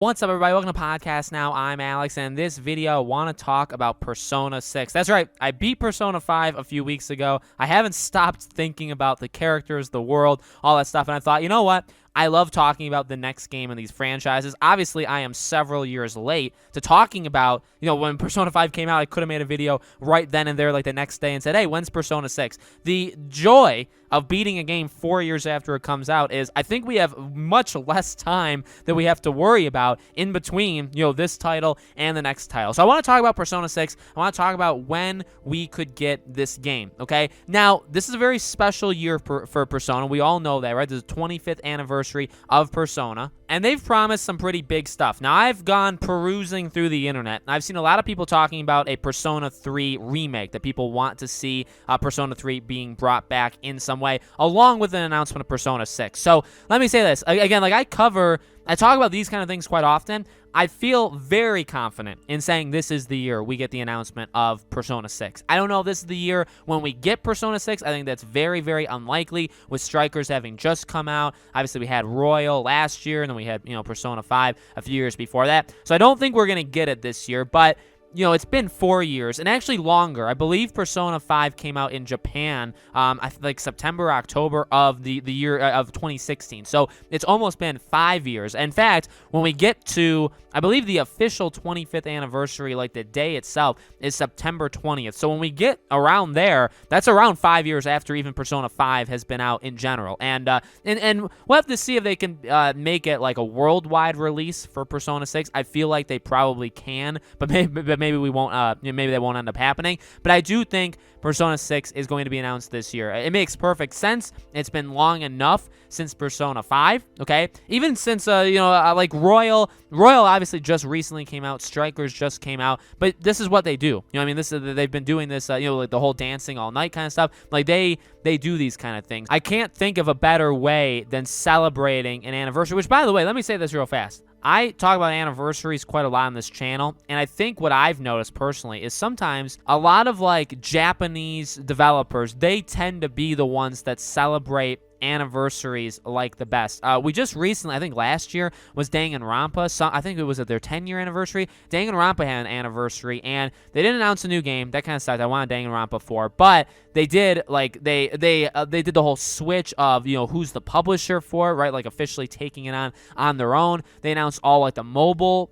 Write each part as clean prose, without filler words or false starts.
What's up, everybody? Welcome to Podcast Now. I'm Alex, and in this video, I want to talk about Persona 6. That's right, I beat Persona 5 a few weeks ago. I haven't stopped thinking about the characters, the world, all that stuff, and I thought, you know what? I love talking about the next game in these franchises. Obviously, I am several years late to talking about, when Persona 5 came out, I could have made a video right then and there, like the next day, and said, hey, when's Persona 6? The joy of beating a game 4 years after it comes out is I think we have much less time that we have to worry about in between, this title and the next title. So I want to talk about Persona 6. I want to talk about when we could get this game, okay? Now, this is a very special year for Persona. We all know that, right? This is the 25th anniversary of Persona, and they've promised some pretty big stuff. Now, I've gone perusing through the internet, and I've seen a lot of people talking about a Persona 3 remake, that people want to see Persona 3 being brought back in some way, along with an announcement of Persona 6. So let me say this. Again, I talk about these kind of things quite often. I feel very confident in saying this is the year we get the announcement of Persona 6. I don't know if this is the year when we get Persona 6. I think that's very, very unlikely, with Strikers having just come out. Obviously, we had Royal last year, and then we had, Persona 5 a few years before that. So I don't think we're going to get it this year, but it's been 4 years, and actually longer. I believe Persona 5 came out in Japan, like September, October of the year of 2016. So it's almost been 5 years. In fact, when we get to, I believe the official 25th anniversary, like the day itself, is September 20th. So when we get around there, that's around 5 years after even Persona 5 has been out in general. And we'll have to see if they can make it like a worldwide release for Persona 6. I feel like they probably can, but maybe we won't. Maybe that won't end up happening. But I do think Persona 6 is going to be announced this year. It makes perfect sense. It's been long enough since Persona 5. Okay, even since like Royal obviously just recently came out. Strikers just came out. But this is what they do. They've been doing this. Like the whole dancing all night kind of stuff. Like they do these kind of things. I can't think of a better way than celebrating an anniversary. Which, by the way, let me say this real fast. I talk about anniversaries quite a lot on this channel, and I think what I've noticed personally is sometimes a lot of like Japanese developers, they tend to be the ones that celebrate anniversaries like the best. We just recently, I think last year, was Danganronpa. So I think it was at their 10-year anniversary. Danganronpa had an anniversary, and they didn't announce a new game. That kind of sucked. I wanted Danganronpa 4, but they did they did the whole switch of who's the publisher for it, right? Like officially taking it on their own. They announced all like the mobile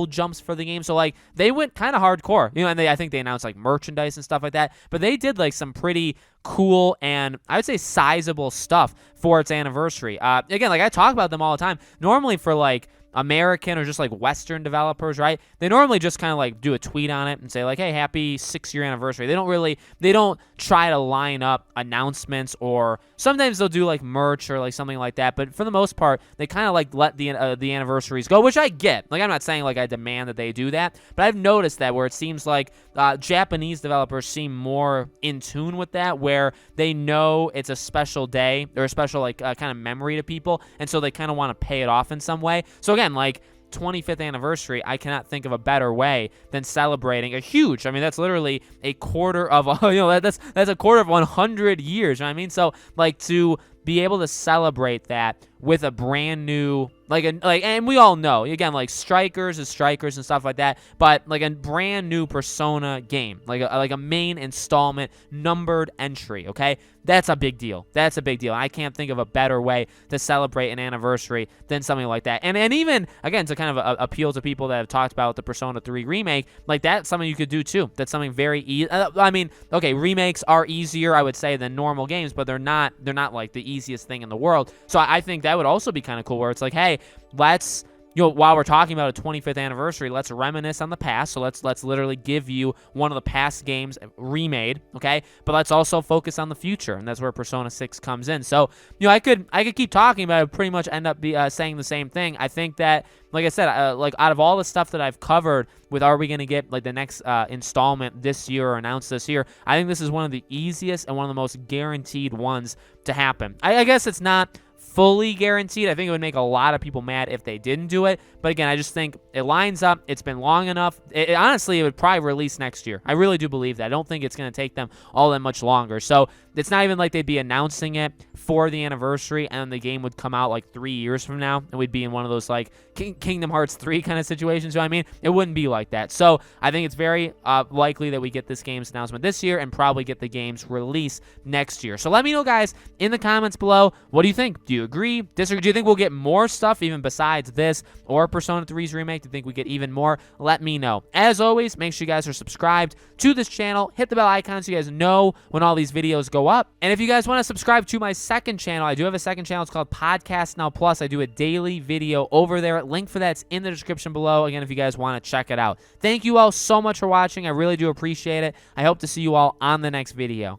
jumps for the game. So like they went kind of hardcore, and I think they announced like merchandise and stuff like that. But they did like some pretty cool and I would say sizable stuff for its anniversary. Again, like I talk about them all the time. Normally for like American or just like Western developers, right? They normally just kind of like do a tweet on it and say like, hey, happy 6-year anniversary. They don't try to line up announcements, or sometimes they'll do like merch or like something like that. But for the most part, they kind of like let the anniversaries go, which I get. Like I'm not saying like I demand that they do that, but I've noticed that where it seems like Japanese developers seem more in tune with that, where they know it's a special day or a special like kind of memory to people, and so they kind of want to pay it off in some way. So again, like 25th anniversary, I cannot think of a better way than celebrating a huge, I mean, that's literally a quarter of, that's a quarter of 100 years, you know what I mean? So, like, to be able to celebrate that with a brand new, and we all know, again, like Strikers is Strikers and stuff like that, but like a brand new Persona game, like a main installment numbered entry, okay? That's a big deal. That's a big deal. I can't think of a better way to celebrate an anniversary than something like that. And even, again, to kind of appeal to people that have talked about the Persona 3 remake, like that's something you could do too. That's something very easy. I mean, okay, remakes are easier, I would say, than normal games, but they're not like the easiest thing in the world. So I think that would also be kind of cool, where it's like, hey, let's, while we're talking about a 25th anniversary, let's reminisce on the past. So let's literally give you one of the past games remade, okay? But let's also focus on the future, and that's where Persona 6 comes in. So, I could keep talking, but I would pretty much end up saying the same thing. I think that, like I said, like out of all the stuff that I've covered with, are we going to get like the next installment this year or announced this year, I think this is one of the easiest and one of the most guaranteed ones to happen. I guess it's not fully guaranteed. I think it would make a lot of people mad if they didn't do it. But again, I just think it lines up. It's been long enough. Honestly, it would probably release next year. I really do believe that. I don't think it's going to take them all that much longer. So it's not even like they'd be announcing it for the anniversary and the game would come out like 3 years from now and we'd be in one of those like Kingdom Hearts 3 kind of situations. So I mean, it wouldn't be like that. So I think it's very likely that we get this game's announcement this year and probably get the game's release next year. So let me know, guys, in the comments below, what do you think? Do you agree? Disagree? Do you think we'll get more stuff even besides this or Persona 3's remake? Do you think we get even more? Let me know. As always, make sure you guys are subscribed to this channel. Hit the bell icon so you guys know when all these videos go up. And if you guys want to subscribe to my second channel, I do have a second channel. It's called Podcast Now Plus. I do a daily video over there. Link for that's in the description below. Again, if you guys want to check it out. Thank you all so much for watching. I really do appreciate it. I hope to see you all on the next video.